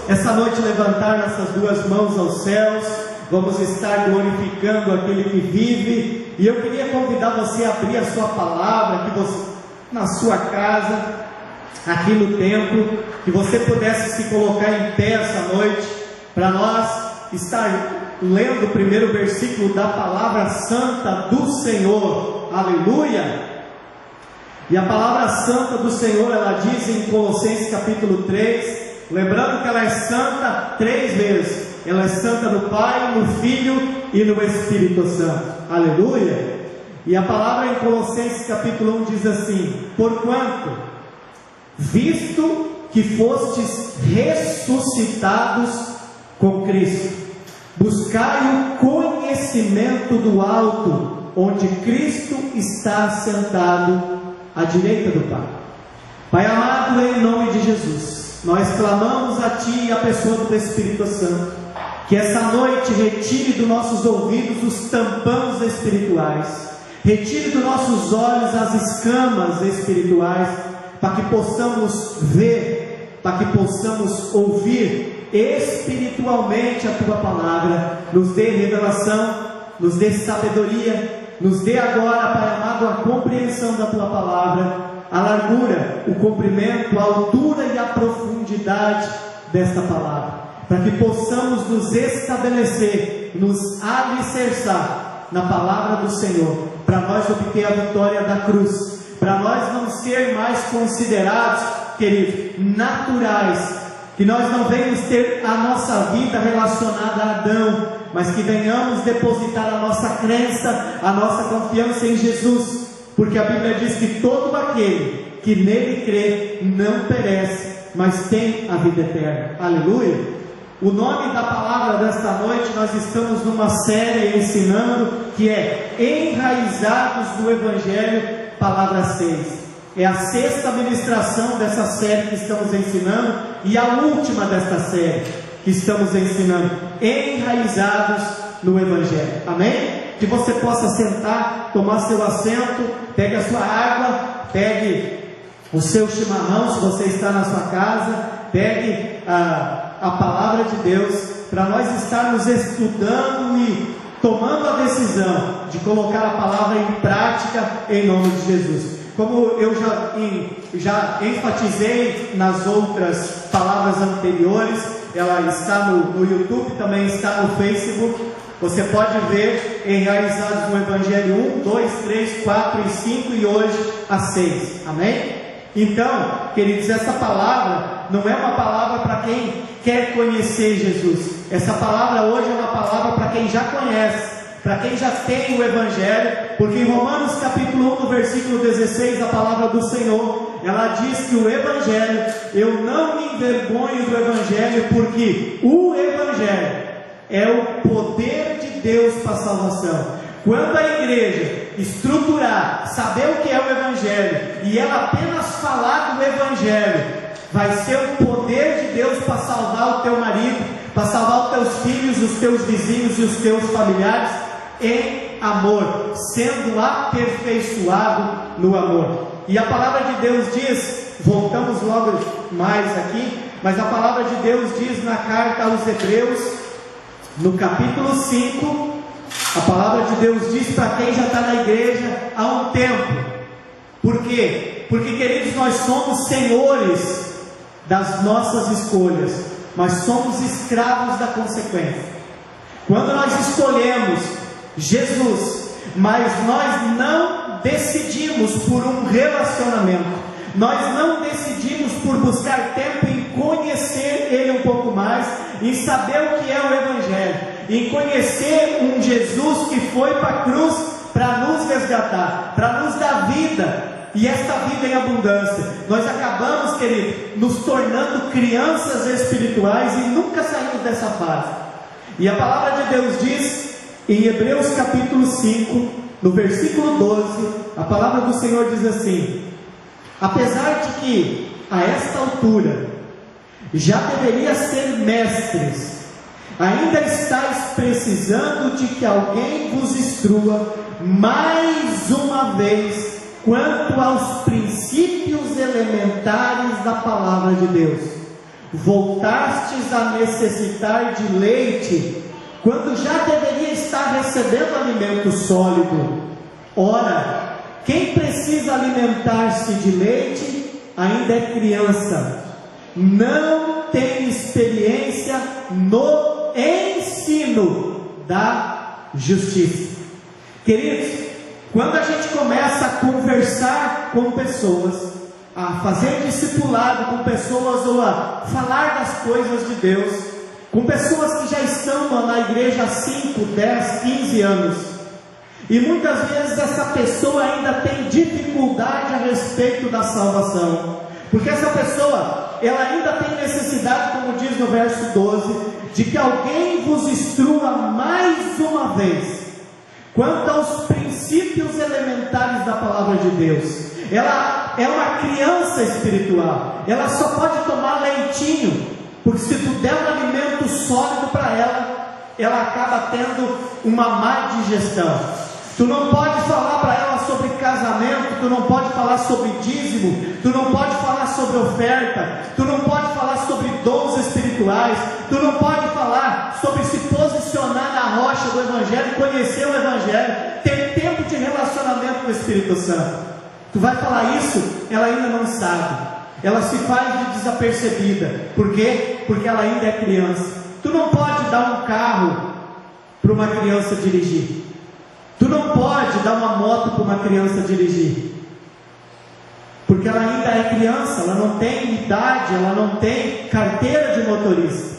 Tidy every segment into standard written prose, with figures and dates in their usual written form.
essa noite levantar nossas duas mãos aos céus, vamos estar glorificando aquele que vive, e eu queria convidar você a abrir a sua palavra, que você, na sua casa, aqui no templo, que você pudesse se colocar em pé essa noite, para nós estar lendo o primeiro versículo da palavra santa do Senhor, aleluia. E a palavra santa do Senhor, ela diz em Colossenses capítulo 3, lembrando que ela é santa 3 vezes, ela é santa no Pai, no Filho e no Espírito Santo, aleluia. E a palavra em Colossenses capítulo 1 diz assim: porquanto, visto que fostes ressuscitados com Cristo, buscai o conhecimento do alto, onde Cristo está sentado à direita do Pai. Pai amado, em nome de Jesus, nós clamamos a Ti e a pessoa do Espírito Santo, que essa noite retire dos nossos ouvidos os tampões espirituais, retire dos nossos olhos as escamas espirituais, para que possamos ver, para que possamos ouvir espiritualmente a Tua palavra. Nos dê revelação, nos dê sabedoria, nos dê agora, Pai amado, a compreensão da Tua palavra, a largura, o comprimento, a altura e a profundidade desta palavra, para que possamos nos estabelecer, nos alicerçar na palavra do Senhor, para nós obter a vitória da cruz, para nós não ser mais considerados, queridos, naturais, que nós não venhamos ter a nossa vida relacionada a Adão, mas que venhamos depositar a nossa crença, a nossa confiança em Jesus, porque a Bíblia diz que todo aquele que nele crê não perece, mas tem a vida eterna, aleluia. O nome da palavra desta noite, nós estamos numa série ensinando, que é Enraizados no Evangelho, palavra 6. É a 6ª ministração dessa série que estamos ensinando, e a última desta série que estamos ensinando, Enraizados no Evangelho, amém? Que você possa sentar, tomar seu assento, pegue a sua água, pegue o seu chimarrão, se você está na sua casa, pegue a palavra de Deus, para nós estarmos estudando e tomando a decisão de colocar a palavra em prática em nome de Jesus. Como eu já enfatizei nas outras palavras anteriores, ela está no YouTube, também está no Facebook. Você pode ver Enraizados no Evangelho 1, 2, 3, 4 e 5 e hoje a 6, amém? Então, queridos, essa palavra não é uma palavra para quem quer conhecer Jesus. Essa palavra hoje é uma palavra para quem já conhece, para quem já tem o Evangelho, porque em Romanos capítulo 1, no versículo 16, a palavra do Senhor, ela diz que o Evangelho, eu não me envergonho do Evangelho, porque o Evangelho é o poder de Deus para a salvação. Quando a igreja estruturar, saber o que é o Evangelho, e ela apenas falar do Evangelho, vai ser o poder de Deus para salvar o teu marido, para salvar os teus filhos, os teus vizinhos e os teus familiares, em amor, sendo aperfeiçoado no amor. E a palavra de Deus diz, voltamos logo mais aqui, mas a palavra de Deus diz na carta aos Hebreus, no capítulo 5, a palavra de Deus diz para quem já está na igreja há um tempo. Por quê? Porque, queridos, nós somos senhores das nossas escolhas, mas somos escravos da consequência. Quando nós escolhemos Jesus, mas nós não decidimos por um relacionamento, nós não decidimos por buscar tempo em conhecer Ele um pouco mais, em saber o que é o Evangelho, em conhecer um Jesus que foi para a cruz para nos resgatar, para nos dar vida, e esta vida em abundância. Nós acabamos, querido, nos tornando crianças espirituais e nunca saímos dessa fase. E a palavra de Deus diz em Hebreus capítulo 5, no versículo 12, a palavra do Senhor diz assim: apesar de que a esta altura já deveria ser mestres, ainda estáis precisando de que alguém vos instrua mais uma vez quanto aos princípios elementares da palavra de Deus. voltastes a necessitar de leite, quando já deveria estar recebendo alimento sólido. Ora, quem precisa alimentar-se de leite ainda é criança, não tem experiência no ensino da justiça. Queridos, quando a gente começa a conversar com pessoas, a fazer discipulado com pessoas, ou a falar das coisas de Deus, com pessoas que já estão na igreja há 5, 10, 15 anos, e muitas vezes essa pessoa ainda tem dificuldade a respeito da salvação, porque essa pessoa, ela ainda tem necessidade, como diz no verso 12, de que alguém vos instrua mais uma vez quanto aos princípios elementares da palavra de Deus. Ela é uma criança espiritual, ela só pode tomar leitinho, porque se tu der um alimento sólido para ela, ela acaba tendo uma má digestão. Tu não pode falar para ela sobre casamento, tu não pode falar sobre dízimo, tu não pode falar sobre oferta, tu não pode falar sobre dons espirituais, tu não pode falar sobre se posicionar na rocha do Evangelho, conhecer o Evangelho, ter tempo de relacionamento com o Espírito Santo. Tu vai falar isso, ela ainda não sabe, ela se faz de desapercebida. Por quê? Porque ela ainda é criança. Tu não pode dar um carro para uma criança dirigir, tu não pode dar uma moto para uma criança dirigir, porque ela ainda é criança, ela não tem idade, ela não tem carteira de motorista.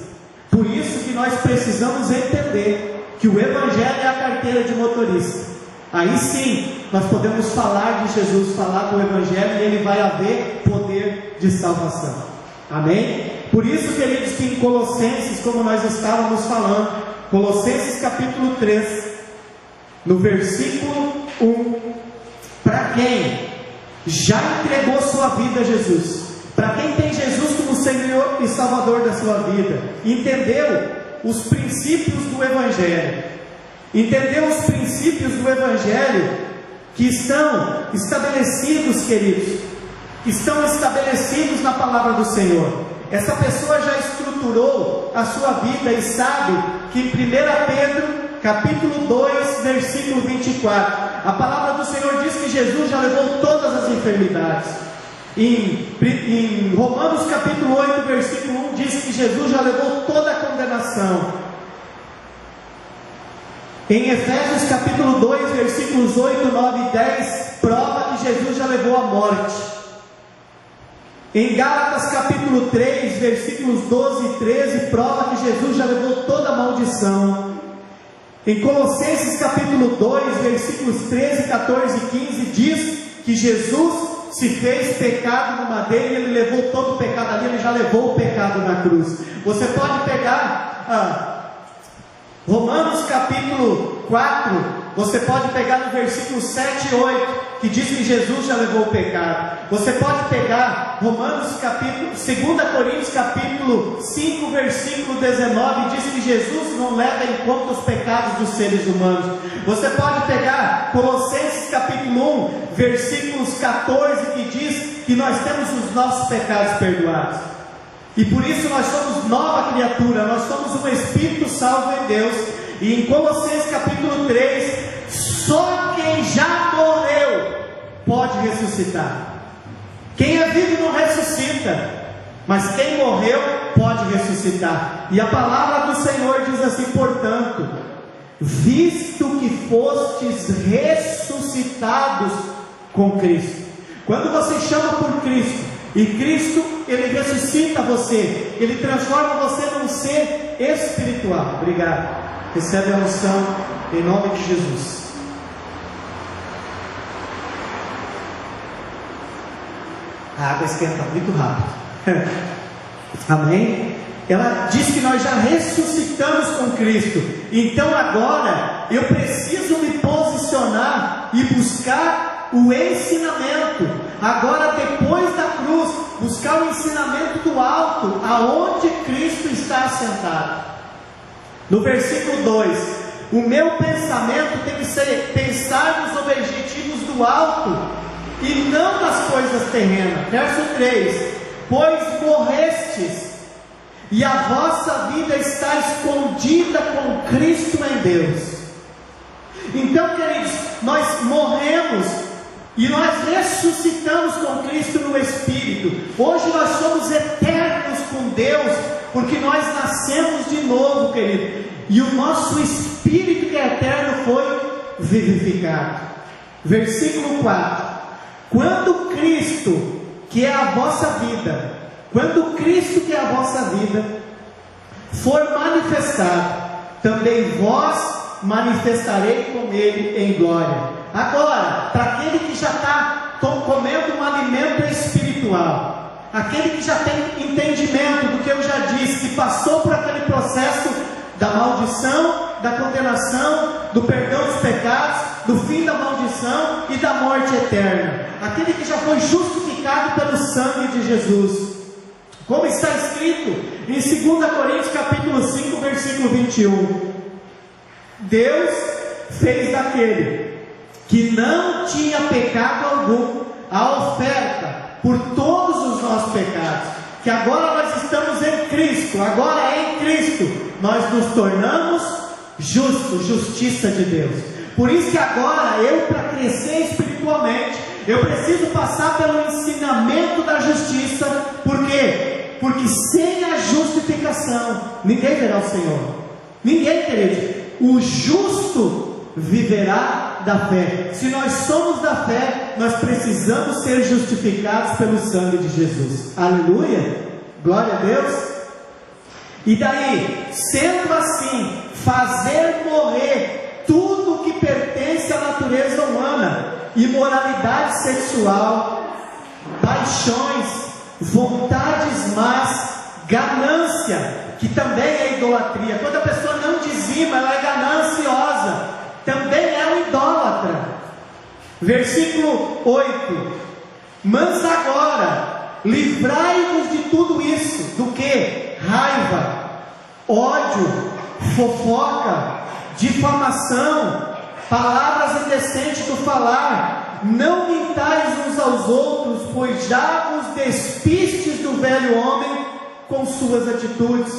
Por isso que nós precisamos entender que o Evangelho é a carteira de motorista. Aí sim, nós podemos falar de Jesus, falar do Evangelho, e ele vai haver poder de salvação. Amém? Por isso, queridos, que em Colossenses, como nós estávamos falando, Colossenses capítulo 3, no versículo 1, para quem já entregou sua vida a Jesus, para quem tem Jesus como Senhor e Salvador da sua vida, entendeu os princípios do Evangelho, entendeu os princípios do Evangelho que estão estabelecidos, queridos, que estão estabelecidos na palavra do Senhor. Essa pessoa já estruturou a sua vida e sabe que em 1 Pedro capítulo 2, versículo 24, a palavra do Senhor diz que Jesus já levou todas as enfermidades. Em Romanos capítulo 8, versículo 1, diz que Jesus já levou toda a condenação. Em Efésios capítulo 2, versículos 8, 9 e 10, prova que Jesus já levou a morte. Em Gálatas capítulo 3, versículos 12 e 13, prova que Jesus já levou toda a maldição. Em Colossenses capítulo 2, versículos 13, 14 e 15, diz que Jesus se fez pecado no madeiro e ele levou todo o pecado ali, ele já levou o pecado na cruz. Você pode pegar Romanos capítulo 4, você pode pegar no versículo 7 e 8, que diz que Jesus já levou o pecado. Você pode pegar Romanos capítulo, 2 Coríntios capítulo 5, versículo 19, diz que Jesus não leva em conta os pecados dos seres humanos. Você pode pegar Colossenses capítulo 1, versículos 14, que diz que nós temos os nossos pecados perdoados. E por isso nós somos nova criatura, nós somos um espírito salvo em Deus. E em Colossenses capítulo 3, só quem já morreu pode ressuscitar. Quem é vivo não ressuscita, mas quem morreu pode ressuscitar. E a palavra do Senhor diz assim: portanto, visto que fostes ressuscitados com Cristo. Quando você chama por Cristo, e Cristo, Ele ressuscita você, Ele transforma você num ser espiritual. Obrigado. Recebe a unção em nome de Jesus. A água esquenta muito rápido. Amém? Ela diz que nós já ressuscitamos com Cristo. Então agora eu preciso me posicionar e buscar o ensinamento. Agora, depois da cruz, buscar o ensinamento do alto, aonde Cristo está assentado. No versículo 2, o meu pensamento tem que ser pensar nos objetivos do alto e não nas coisas terrenas. Verso 3, pois morrestes e a vossa vida está escondida com Cristo em Deus. Então, queridos, nós morremos e nós ressuscitamos com Cristo no Espírito. Hoje nós somos eternos com Deus, porque nós nascemos de novo, querido, e o nosso Espírito que é eterno foi vivificado. Versículo 4: quando Cristo, que é a vossa vida, quando Cristo, que é a vossa vida, for manifestado, também vós manifestarei com Ele em glória. Agora, para aquele que já está comendo um alimento espiritual, aquele que já tem entendimento do que eu já disse, que passou por aquele processo da maldição, da condenação, do perdão dos pecados, do fim da maldição e da morte eterna, aquele que já foi justificado pelo sangue de Jesus, como está escrito em 2 Coríntios capítulo 5, versículo 21, Deus fez daquele que não tinha pecado algum a oferta por todos os nossos pecados, que agora nós estamos em Cristo, agora em Cristo nós nos tornamos justos, justiça de Deus. Por isso que agora eu, para crescer espiritualmente, eu preciso passar pelo ensinamento da justiça. Por quê? Porque sem a justificação ninguém verá o Senhor. Ninguém, querido. O justo viverá da fé. Se nós somos da fé, nós precisamos ser justificados pelo sangue de Jesus. Aleluia, glória a Deus. E daí, sendo assim, fazer morrer tudo que pertence à natureza humana: imoralidade sexual, paixões, vontades más, ganância, que também é idolatria. Quando a pessoa não dizima, ela é gananciosa, também é um idólatra. Versículo 8: mas agora livrai-vos de tudo isso. Do que? Raiva, ódio, fofoca, difamação, palavras indecentes do falar. Não mintais uns aos outros, pois já vos despistes do velho homem com suas atitudes.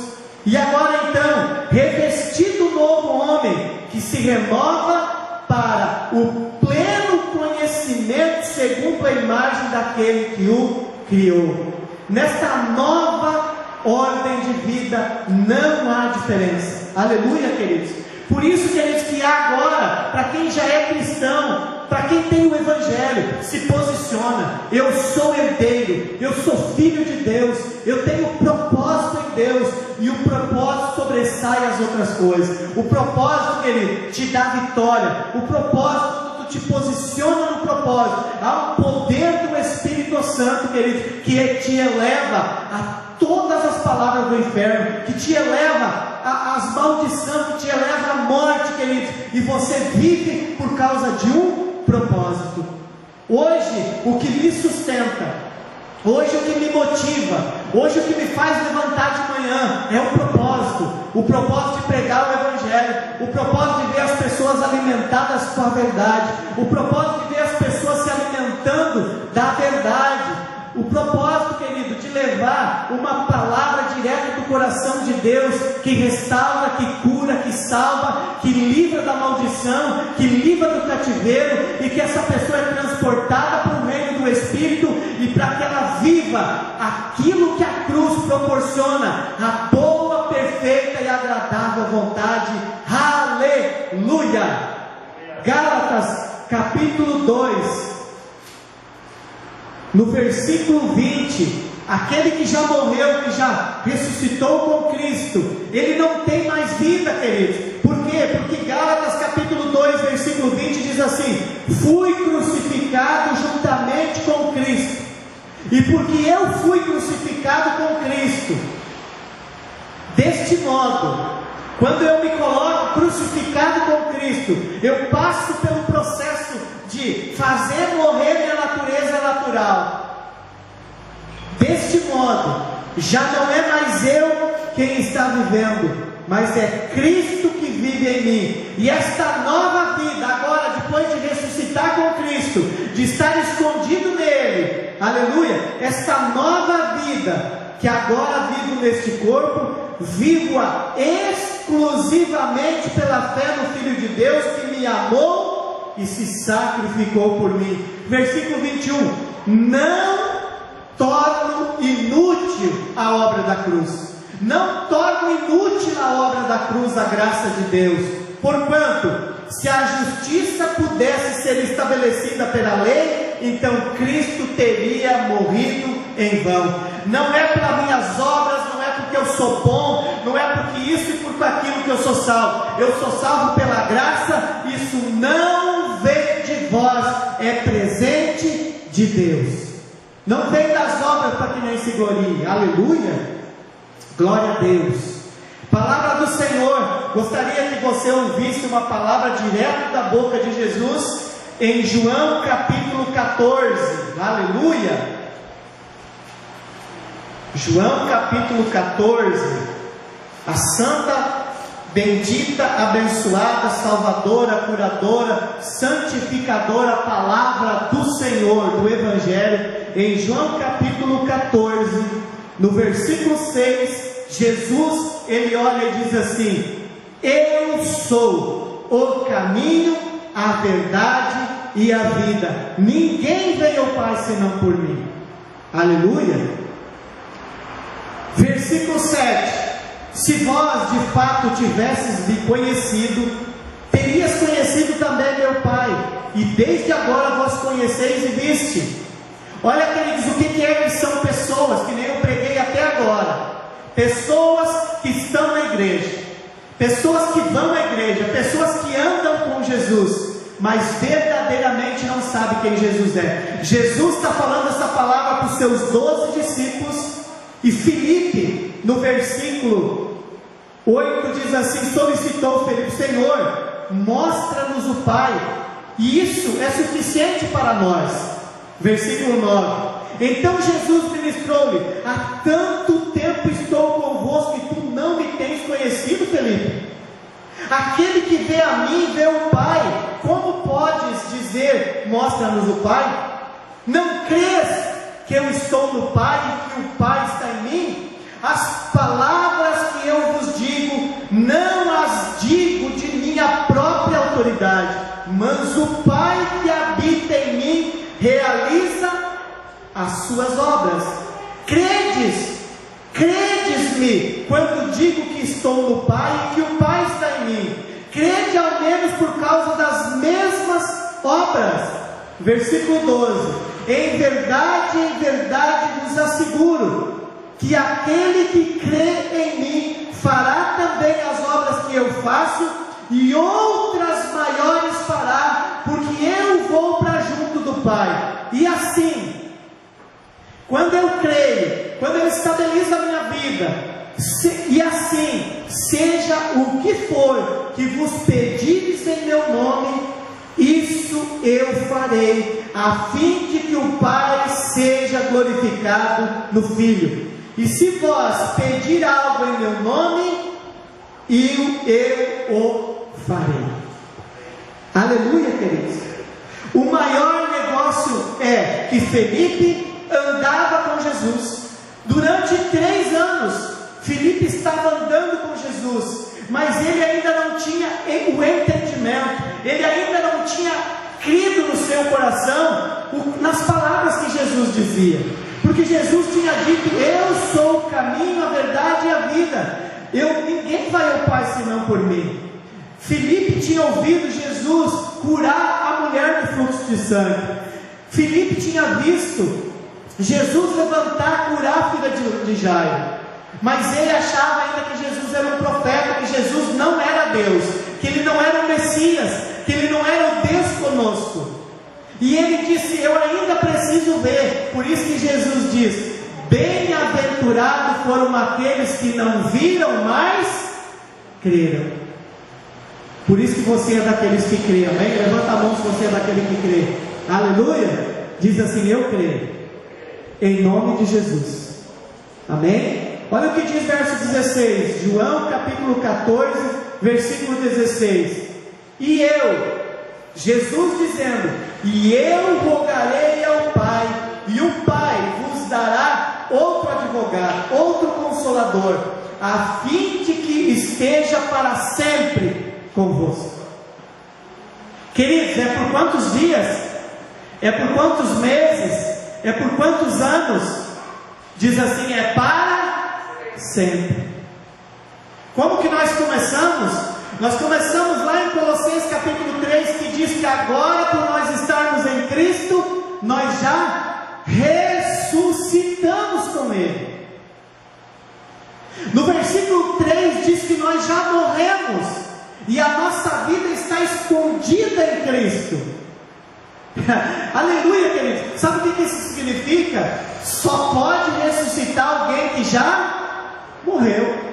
E agora então, revestido o novo homem, que se renova para o pleno conhecimento segundo a imagem daquele que o criou. Nesta nova ordem de vida não há diferença. Aleluia, queridos. Por isso, queridos, que agora, para quem já é cristão, para quem tem o Evangelho, se posiciona: eu sou herdeiro, eu sou filho de Deus, eu tenho propósito em Deus, e o propósito sobressai as outras coisas. O propósito, querido, te dá vitória. O propósito te posiciona no propósito. Há um poder do Espírito Santo, querido, que te eleva a todas as palavras do inferno, que te eleva às maldições, que te eleva à morte, querido, e você vive por causa de um propósito. Hoje, o que me sustenta, hoje o que me motiva, hoje o que me faz levantar de manhã é um propósito. O propósito de pregar o Evangelho, o propósito de ver as pessoas alimentadas com a verdade, o propósito de ver as pessoas se alimentando da verdade, o propósito, querido, de levar uma palavra direta do coração de Deus, que restaura, que cura, que salva, que livra da maldição, que livra do cativeiro, e que essa pessoa é transportada para o reino do Espírito, e para que ela viva aquilo que a cruz proporciona, a boa, perfeita e agradável vontade. Aleluia! Gálatas capítulo 2, no versículo 20, aquele que já morreu, que já ressuscitou com Cristo, ele não tem mais vida, queridos. Por quê? Porque Gálatas capítulo 2, versículo 20 diz assim: fui crucificado juntamente com Cristo, e porque eu fui crucificado com Cristo, deste modo, quando eu me coloco crucificado com Cristo, eu passo pelo processo de fazer morrer minha natureza natural. Deste modo, já não é mais eu quem está vivendo, mas é Cristo que vive em mim. E esta nova vida, agora, depois de ressuscitar com Cristo, de estar escondido nele, aleluia, esta nova vida que agora vivo neste corpo, vivo-a exclusivamente pela fé no Filho de Deus, que me amou e se sacrificou por mim. Versículo 21, não torno inútil a obra da cruz, não torno inútil a obra da cruz a graça de Deus, porquanto, se a justiça pudesse ser estabelecida pela lei, então Cristo teria morrido em vão. Não é pelas minhas obras, não é porque eu sou bom, não é porque isso e por aquilo que eu sou salvo. Eu sou salvo pela graça, isso não vem de vós, é presente de Deus. Não vem das obras para que nem se glorie. Aleluia, glória a Deus. Palavra do Senhor. Gostaria que você ouvisse uma palavra direto da boca de Jesus em João capítulo 14. Aleluia. João capítulo 14. A santa, bendita, abençoada, salvadora, curadora, santificadora palavra do Senhor, do Evangelho, em João capítulo 14, no versículo 6, Jesus, ele olha e diz assim: eu sou o caminho, a verdade e a vida, ninguém vem ao Pai senão por mim. Aleluia. Versículo 7, se vós de fato tivesses me conhecido, terias conhecido também meu Pai, e desde agora vós conheceis e viste. Olha, queridos, o que é que são pessoas, que nem eu preguei até agora, pessoas que estão na igreja, pessoas que vão à igreja, pessoas que andam com Jesus, mas verdadeiramente não sabem quem Jesus é. Jesus está falando essa palavra para os seus 12 discípulos, e Filipe, no versículo 8, diz assim, solicitou Filipe: Senhor, mostra-nos o Pai, e isso é suficiente para nós. Versículo 9, então Jesus ministrou-lhe: há tanto tempo estou convosco e tu não me tens conhecido, Filipe? Aquele que vê a mim vê o Pai. Como podes dizer, mostra-nos o Pai? Não crês que eu estou no Pai e que o Pai está em mim? As palavras que eu vos digo, não as digo de minha própria autoridade, mas o Pai que habita em mim realiza as suas obras. Credes-me quando digo que estou no Pai e que o Pai está em mim. Crede ao menos por causa das mesmas obras. Versículo 12, em verdade vos asseguro, que aquele que crê em mim fará também as obras que eu faço, e outras maiores fará, porque eu vou para junto do Pai. E assim, quando eu creio, quando eu estabeleço a minha vida, e assim, seja o que for que vos pedires em meu nome, isso eu farei, a fim de que o Pai seja glorificado no Filho. E se vós pedir algo em meu nome, eu o farei. Aleluia, queridos. O maior negócio é que Felipe andava com Jesus. Durante 3 anos, Felipe estava andando com Jesus, mas ele ainda não tinha o entendimento, ele ainda não tinha crido no seu coração nas palavras que Jesus dizia, porque Jesus tinha dito: eu sou o caminho, a verdade e a vida, ninguém vai ao Pai senão por mim. Felipe tinha ouvido Jesus curar a mulher do fluxo de sangue. Felipe tinha visto Jesus levantar, curar a filha de Jairo. Mas ele achava ainda que Jesus era um profeta, que Jesus não era Deus, que ele não era o Messias, que ele não era o Deus conosco. E ele disse: eu ainda preciso ver. Por isso que Jesus diz: bem-aventurados foram aqueles que não viram, mas creram. Por isso que você é daqueles que creem, amém? Levanta a mão se você é daquele que crê. Aleluia. Diz assim: eu creio, em nome de Jesus, amém? Olha o que diz verso 16, João capítulo 14, versículo 16. E eu, Jesus dizendo: e eu rogarei ao Pai, e o Pai vos dará outro advogado advogado, outro consolador, a fim de que esteja para sempre convosco. Queridos, é por quantos dias? É por quantos meses? É por quantos anos? Diz assim, é para sempre. Como que nós começamos? Nós começamos lá em Colossenses capítulo 3, que diz que agora, por nós estarmos em Cristo, nós já ressuscitamos com Ele. No versículo 3 diz que nós já morremos e a nossa vida está escondida em Cristo. Aleluia, queridos. Sabe o que isso significa? Só pode ressuscitar alguém que já morreu.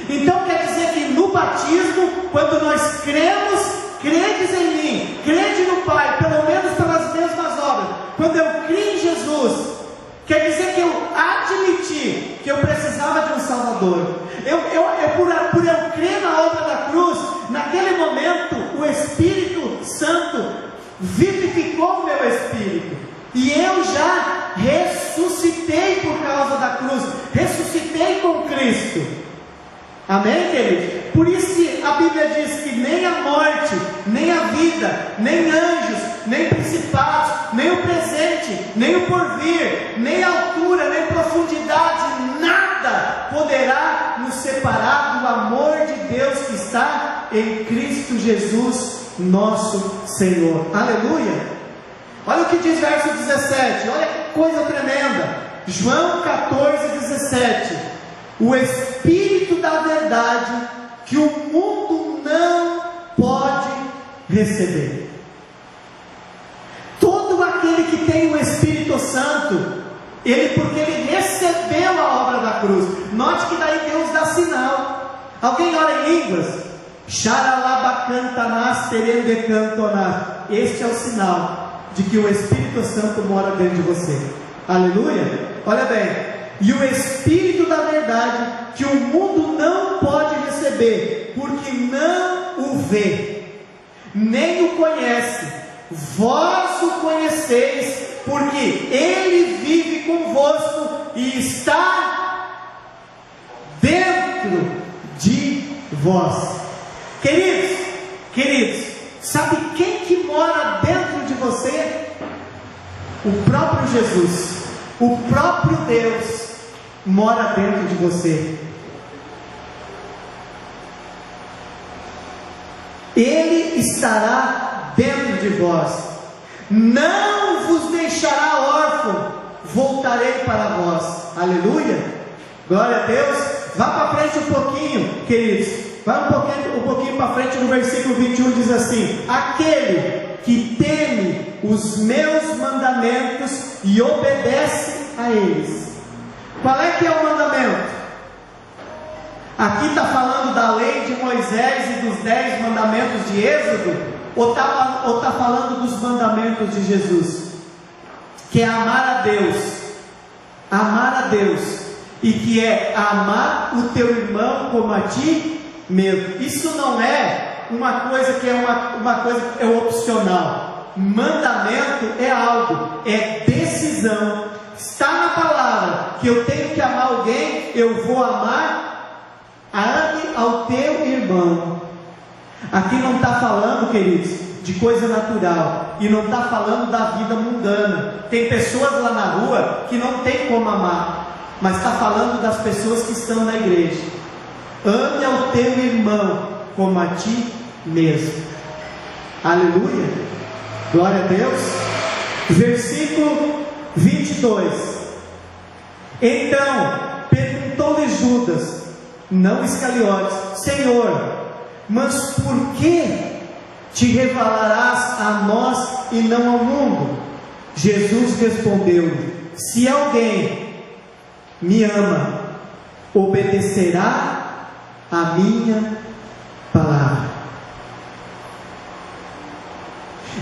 Então quer dizer que no batismo, quando nós cremos, credes em mim, crede no Pai, pelo menos pelas mesmas obras. Quando eu criei em Jesus, quer dizer que eu admiti que eu precisava de um Salvador. Por eu crer na obra da cruz, naquele momento o Espírito Santo vivificou o meu espírito, e eu já ressuscitei por causa da cruz, ressuscitei com Cristo. Amém, queridos? Por isso que a Bíblia diz que nem a morte, nem a vida, nem anjos, nem principados, nem o presente, nem o porvir, nem a altura, nem profundidade, nada poderá nos separar do amor de Deus que está em Cristo Jesus, nosso Senhor. Aleluia! Olha o que diz verso 17, olha que coisa tremenda. João 14, 17. O Espírito da verdade, que o mundo não pode receber. Todo aquele que tem o Espírito Santo, porque ele recebeu a obra da cruz. Note que daí Deus dá sinal. Alguém ora em línguas? Este é o sinal de que o Espírito Santo mora dentro de você. Aleluia! Olha bem. E o Espírito da verdade, que o mundo não pode receber, porque não o vê, nem o conhece. Vós o conheceis, porque Ele vive convosco e está dentro de vós. Queridos, sabe quem que mora dentro de você? O próprio Jesus. O próprio Deus mora dentro de você. Ele estará dentro de vós. Não vos deixará órfão, voltarei para vós. Aleluia! Glória a Deus. Vá para frente um pouquinho, queridos. Vá um pouquinho para frente no versículo 21, diz assim: aquele que teme os meus mandamentos e obedece a eles. Qual é que é o mandamento? Aqui está falando da lei de Moisés e dos 10 mandamentos de Êxodo, ou está falando dos mandamentos de Jesus? Que é amar a Deus, e que é amar o teu irmão como a ti mesmo. Isso não é uma coisa que é opcional. Mandamento é algo, é decisão. Está na palavra que eu tenho que amar alguém, eu vou amar. Ame ao teu irmão. Aqui não está falando, queridos, de coisa natural, e não está falando da vida mundana. Tem pessoas lá na rua que não tem como amar, mas está falando das pessoas que estão na igreja. Ame ao teu irmão como a ti mesmo. Aleluia! Glória a Deus. Versículo 22. Então perguntou-lhe Judas, não Iscariotes: Senhor, mas por que te revelarás a nós e não ao mundo? Jesus respondeu-lhe: se alguém me ama, obedecerá a minha palavra.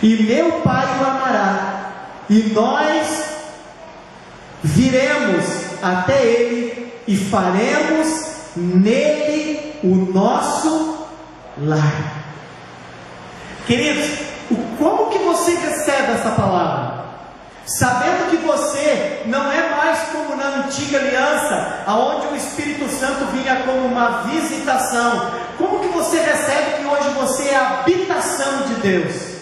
E meu Pai o amará, e nós viremos até Ele e faremos nele o nosso lar. Queridos, como que você recebe essa palavra? sabendo que você não é mais como na antiga aliança, aonde o Espírito Santo vinha como uma visitação. Como que você recebe que hoje você é a habitação de Deus?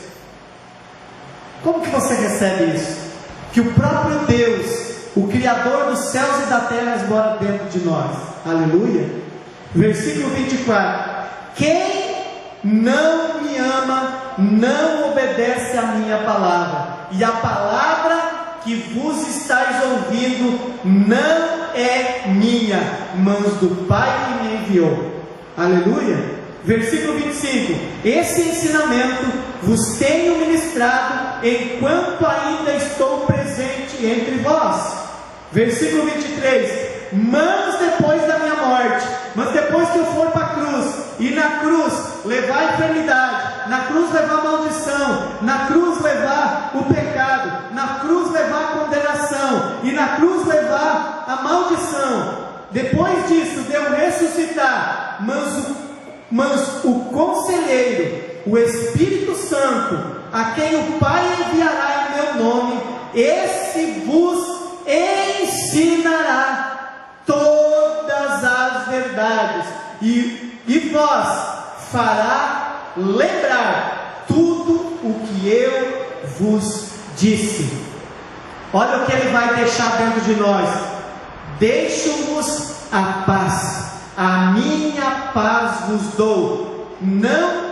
Como que você recebe isso? Que o próprio Deus, o Criador dos céus e da terra, mora dentro de nós. Aleluia. Versículo 24: quem não me ama, não obedece a minha palavra, e a palavra que vos estáis ouvindo não é minha, mas do Pai que me enviou. Aleluia. Versículo 25: esse ensinamento vos tenho ministrado enquanto ainda estou presente entre vós. Versículo 23: mas depois da minha morte, mas depois que eu for para a cruz, e na cruz levar a enfermidade, na cruz levar a maldição, na cruz levar o pecado, na cruz levar a condenação, e na cruz levar a maldição, depois disso de eu ressuscitar, mas o Conselheiro, o Espírito Santo, a quem o Pai enviará em meu nome, esse vos ensinará todas as verdades, e vós fará lembrar tudo o que eu vos disse. Olha o que ele vai deixar dentro de nós: deixo-vos a paz, a minha paz vos dou, não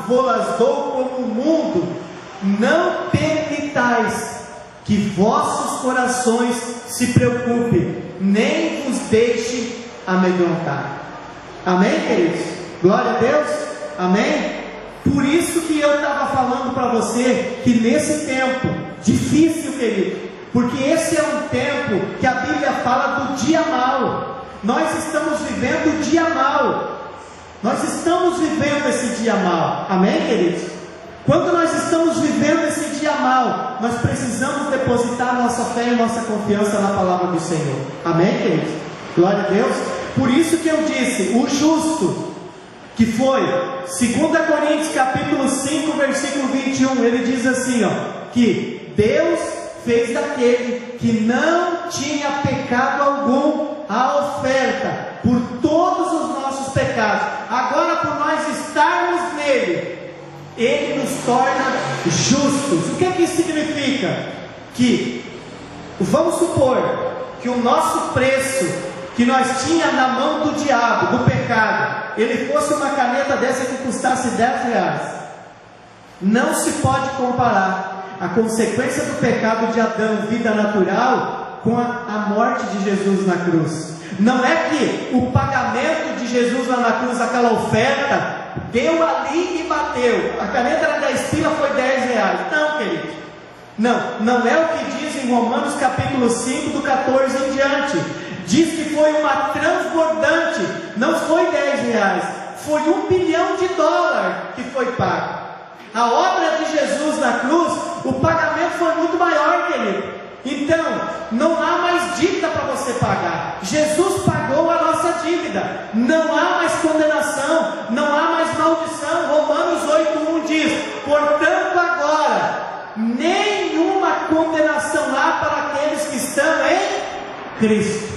vou-las dou como o mundo. Não permitais que vossos corações se preocupem, nem vos deixe amedrontar. Amém, queridos? Glória a Deus. Amém? Por isso que eu estava falando para você que nesse tempo difícil, querido, porque esse é um tempo que a Bíblia fala do dia mau. Nós estamos vivendo o dia mau. Nós estamos vivendo esse dia mau. Amém, queridos? Quando nós estamos vivendo esse dia mau, nós precisamos depositar nossa fé e nossa confiança na palavra do Senhor. Amém, queridos? Glória a Deus. Por isso que eu disse, o justo, que foi 2 Coríntios capítulo 5, versículo 21, ele diz assim, que Deus fez daquele que não tinha pecado algum a oferta por todos os nossos pecados. Agora, por nós estarmos nele, ele nos torna justos. O que isso significa? Que, vamos supor, que o nosso preço que nós tinha na mão do diabo, do pecado, ele fosse uma caneta dessa que custasse R$10. Não se pode comparar a consequência do pecado de Adão, vida natural, com a morte de Jesus na cruz. Não é que o pagamento de Jesus lá na cruz, aquela oferta, deu ali e bateu. A caneta era 10 pila, foi R$10. Não, querido. Não é o que diz em Romanos capítulo 5, do 14 em diante. Diz que foi uma transbordante. Não foi R$10, foi $1 bilhão que foi pago. A obra de Jesus na cruz, o pagamento foi muito maior, querido. Então, não há mais dívida para você pagar. Jesus pagou a nossa dívida. Não há mais condenação, não há mais maldição. Romanos 8:1 diz: portanto agora, nenhuma condenação há para aqueles que estão em Cristo.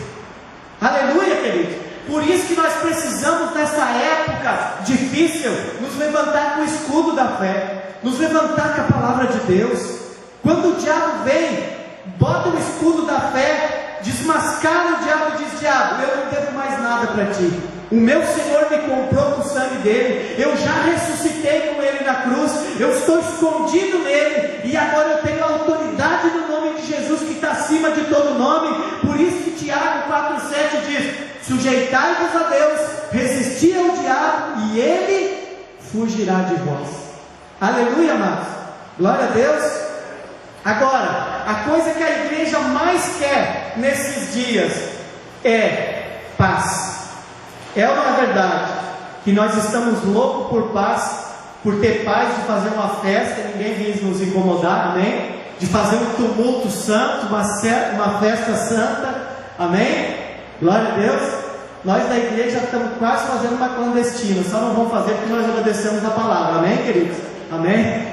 Aleluia, querido. Por isso que nós precisamos nessa época difícil, nos levantar com o escudo da fé, nos levantar com a palavra de Deus. Quando o diabo vem, bota o escudo da fé, desmascara o diabo e diz: diabo, eu não devo mais nada para ti. O meu Senhor me comprou com o sangue dele, eu já ressuscitei com ele na cruz, eu estou escondido nele, e agora eu tenho a autoridade do nome de Jesus que está acima de todo nome. Por isso que Tiago 4,7 diz: sujeitai-vos a Deus, resisti ao diabo, e ele fugirá de vós. Aleluia, amados. Glória a Deus. Agora, a coisa que a igreja mais quer nesses dias é paz. É ou não é verdade que nós estamos loucos por paz, por ter paz de fazer uma festa e ninguém vem nos incomodar, amém? De fazer um tumulto santo, uma festa santa, amém? Glória a Deus. Nós da igreja estamos quase fazendo uma clandestina, só não vamos fazer porque nós obedecemos a palavra, amém, queridos? Amém?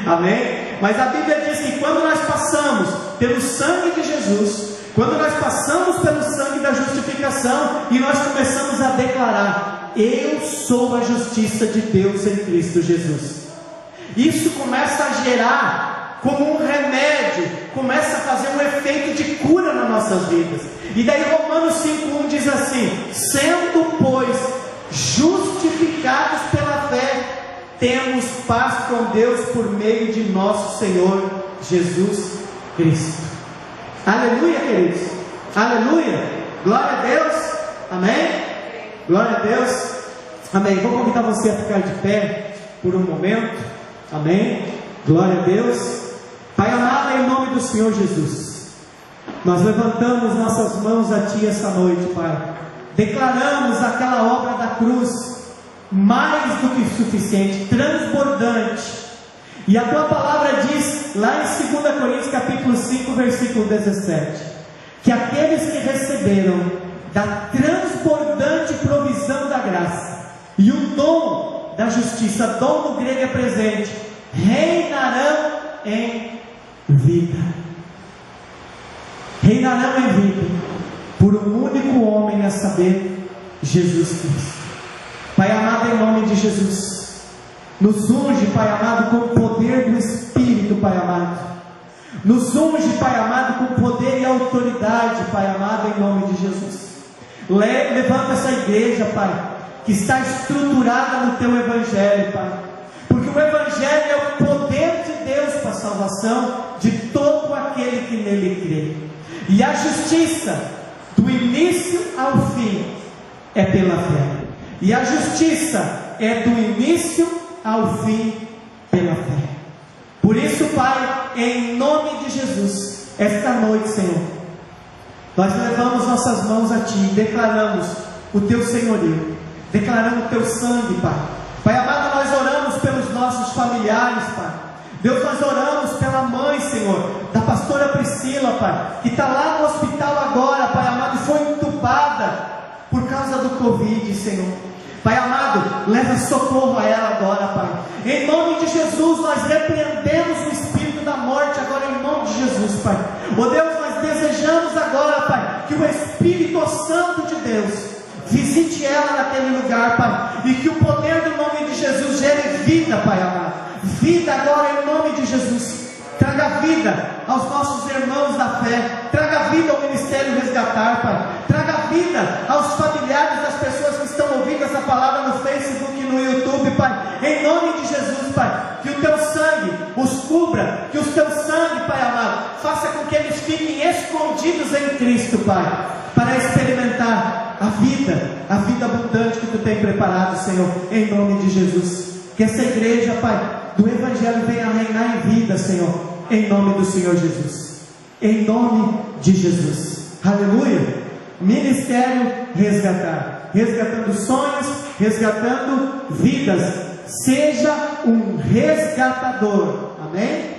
Amém? Mas a Bíblia diz que quando nós passamos pelo sangue de Jesus, quando nós passamos pelo sangue da justificação e nós começamos a declarar: eu sou a justiça de Deus em Cristo Jesus, isso começa a gerar como um remédio, começa a fazer um efeito de cura nas nossas vidas. E daí Romanos 5,1 diz assim: sendo pois justificados pela fé, temos paz com Deus por meio de nosso Senhor Jesus Cristo. Aleluia, queridos. Aleluia. Glória a Deus. Amém. Glória a Deus. Amém. Vou convidar você a ficar de pé por um momento. Amém. Glória a Deus. Pai amado, em nome do Senhor Jesus, nós levantamos nossas mãos a Ti essa noite, Pai. Declaramos aquela obra da cruz mais do que suficiente, transbordante. E a Tua palavra diz, lá em 2 Coríntios capítulo 5, versículo 17, que aqueles que receberam da transbordante provisão da graça e o dom da justiça, dom no grego é presente, reinarão em vida. Reinarão em vida por um único homem, a saber, Jesus Cristo. Pai amado, em nome de Jesus, nos unge, Pai amado, com o poder do Espírito, Pai amado. Nos unge, Pai amado, com poder e autoridade, Pai amado, em nome de Jesus. Levanta essa igreja, Pai, que está estruturada no Teu Evangelho, Pai. Porque o Evangelho é o poder de Deus para a salvação de todo aquele que nele crê. E a justiça, do início ao fim, é pela fé. E a justiça é do início ao fim pela fé. Por isso, Pai, em nome de Jesus, esta noite, Senhor, nós levamos nossas mãos a Ti, declaramos o Teu senhorio, declaramos o Teu sangue, Pai. Pai amado, nós oramos pelos nossos familiares, Pai. Deus, nós oramos pela mãe, Senhor, da pastora Priscila, Pai, que está lá no hospital agora, Pai amado, e foi entubada por causa do Covid, Senhor. Pai amado, leva socorro a ela agora, Pai. Em nome de Jesus, nós repreendemos o espírito da morte agora, em nome de Jesus, Pai. Oh Deus, nós desejamos agora, Pai, que o Espírito Santo de Deus visite ela naquele lugar, Pai, e que o poder do nome de Jesus gere vida, Pai amado. Vida agora, em nome de Jesus. Traga vida aos nossos irmãos da fé. Traga vida ao Ministério Resgatar, Pai. Traga vida aos familiares das pessoas que estão ouvindo essa palavra no Facebook e no YouTube, Pai. Em nome de Jesus, Pai. Que o Teu sangue os cubra. Que o Teu sangue, Pai amado, faça com que eles fiquem escondidos em Cristo, Pai, para experimentar a vida abundante que Tu tem preparado, Senhor. Em nome de Jesus. Que essa igreja, Pai, do Evangelho venha a reinar em vida, Senhor, em nome do Senhor Jesus, em nome de Jesus. Aleluia. Ministério Resgatar, resgatando sonhos, resgatando vidas. Seja um resgatador. Amém?